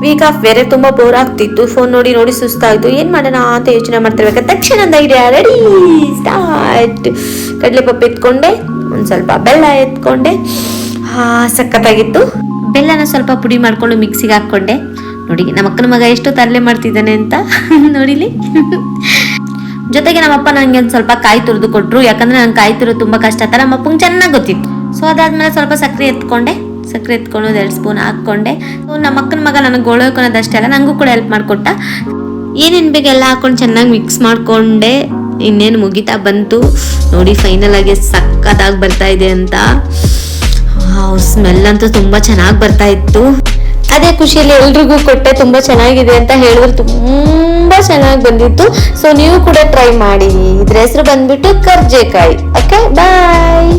Weak of ಬೇರೆ ತುಂಬಾ bore ಆಗ್ತಿತ್ತು. ಫೋನ್ ನೋಡಿ ನೋಡಿ ಸುಸ್ತಾಯ್ತು. ಏನ್ ಮಾಡೋಣ ಅಂತ ಯೋಚನೆ ಮಾಡ್ತಿರ್ಬೇಕು. ತಕ್ಷಣ ಐಡಿಯಾ, ರೆಡಿ ಸ್ಟಾರ್ಟ್. ಕಡಲೆ ಪಪ್ಪು ಎತ್ಕೊಂಡೆ, ಒಂದ್ ಸ್ವಲ್ಪ ಬೆಲ್ಲ ಎತ್ಕೊಂಡೆ. ಸಖತ್ತಾಗಿತ್ತು. ಬೆಲ್ಲನ ಸ್ವಲ್ಪ ಪುಡಿ ಮಾಡ್ಕೊಂಡು ಮಿಕ್ಸಿಗೆ ಹಾಕೊಂಡೆ. ನೋಡಿ ನಮ್ಮ ಅಕ್ಕನ ಮಗ ಎಷ್ಟು ತರಲೆ ಮಾಡ್ತಿದ್ದಾನೆ ಅಂತ ನೋಡಿಲಿ. ಜೊತೆಗೆ ನಮ್ಮಪ್ಪ ನಂಗೆ ಒಂದು ಸ್ವಲ್ಪ ಕಾಯಿ ತುರಿದು ಕೊಟ್ರು. ಯಾಕಂದ್ರೆ ನಂಗೆ ಕಾಯಿ ತುರಿದು ತುಂಬಾ ಕಷ್ಟ ಅಂತ ನಮ್ಮ ಅಪ್ಪಂಗೆ ಚೆನ್ನಾಗಿ ಗೊತ್ತಿತ್ತು. ಸೊ ಅದಾದ್ಮೇಲೆ ಸ್ವಲ್ಪ ಸಕ್ಕರೆ ಎತ್ಕೊಂಡು 2 ಸ್ಪೂನ್ ಹಾಕೊಂಡೆ. ನಮ್ಮ ಅಕ್ಕನ ಮಗ ನನಗೆ ಗೋಳೋಕೋನದಷ್ಟೇ ಅಲ್ಲ, ನನಗೂ ಕೂಡ ಹೆಲ್ಪ್ ಮಾಡಿಕೊಟ್ಟ. ಏನೇನು ಬೇಕು ಎಲ್ಲ ಹಾಕೊಂಡು ಚೆನ್ನಾಗಿ ಮಿಕ್ಸ್ ಮಾಡ್ಕೊಂಡೆ. ಇನ್ನೇನು ಮುಗಿತಾ ಬಂತು ನೋಡಿ, ಫೈನಲ್ ಆಗಿ ಸಕ್ಕತ್ತಾಗಿ ಬರ್ತಾ ಇದೆ ಅಂತ. ಸ್ಮೆಲ್ ಅಂತೂ ತುಂಬಾ ಚೆನ್ನಾಗಿ ಬರ್ತಾ ಇತ್ತು. ಅದೇ ಖುಷಿಯಲ್ಲಿ ಎಲ್ರಿಗೂ ಕೊಟ್ಟೆ, ತುಂಬಾ ಚೆನ್ನಾಗಿದೆ ಅಂತ ಹೇಳಿದ್ರು. ತುಂಬಾ ಚೆನ್ನಾಗಿ ಬಂದಿತ್ತು. ಸೊ ನೀವು ಕೂಡ ಟ್ರೈ ಮಾಡಿ. ಇದ್ರ ಹೆಸರು ಬಂದ್ಬಿಟ್ಟು ಕರ್ಜೆಕಾಯಿ. ಓಕೆ, ಬಾಯ್.